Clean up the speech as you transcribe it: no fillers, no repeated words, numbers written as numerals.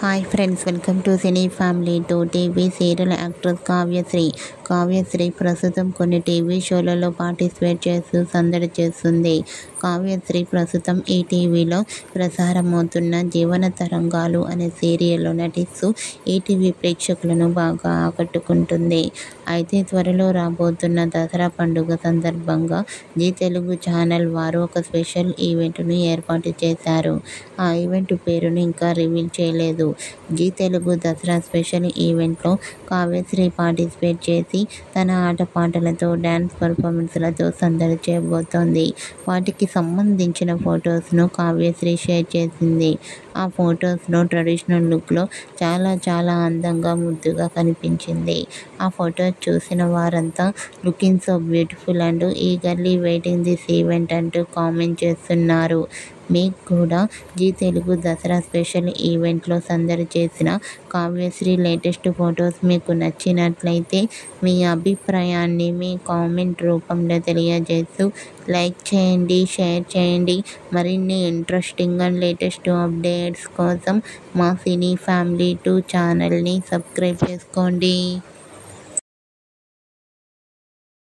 Hi friends, welcome to cine family. TV serial actress Kavyasri ప్రస్తుతం కొన్ని TV షోలలో participate చేస్తూ సందడి చేస్తుంది. కావ్యశ్రీ ప్రస్తుతం ఈటీవీలో ప్రసారమవుతున్న జీవన తరంగాలు అనే సీరియల్లో నటిస్తూ ఈటీవీ ప్రేక్షకులను బాగా ఆకట్టుకుంటుంది. అయితే త్వరలో రాబోతున్న దసరా పండుగ సందర్భంగా జీ తెలుగు ఛానల్ వారు ఒక స్పెషల్ ఈవెంట్ను ఏర్పాటు చేశారు. ఆ ఈవెంట్ పేరును ఇంకా రివీల్ చేయలేదు. జీ తెలుగు దసరా స్పెషల్ ఈవెంట్లో కావ్యశ్రీ పార్టిసిపేట్ చేసి తన ఆటపాటలతో డ్యాన్స్ పర్ఫార్మెన్స్లతో సందడి చేయబోతోంది. వాటికి సంబంధించిన ఫొటోస్ను కావ్యశ్రీ షేర్ చేసింది. ఆ ఫొటోస్లో ట్రెడిషనల్ లుక్లో చాలా అందంగా ముద్దుగా కనిపించింది. ఆ ఫొటోస్ చూసిన వారంతా looking so beautiful and eagerly waiting this event అంటూ కామెంట్ చేస్తున్నారు. మీకు కూడా జీ తెలుగు దసరా స్పెషల్ ఈవెంట్లో సందడి చేసిన కావ్యశ్రీ లేటెస్ట్ ఫొటోస్ మీకు నచ్చినట్లయితే మీ అభిప్రాయాన్ని మీ కామెంట్ రూపంలో తెలియజేస్తూ లైక్ చేయండి, షేర్ చేయండి. మరిన్ని ఇంట్రెస్టింగ్ అండ్ లేటెస్ట్ అప్డేట్స్ కోసం మా సినీ ఫ్యామిలీ 2 ఛానల్ని సబ్స్క్రైబ్ చేసుకోండి.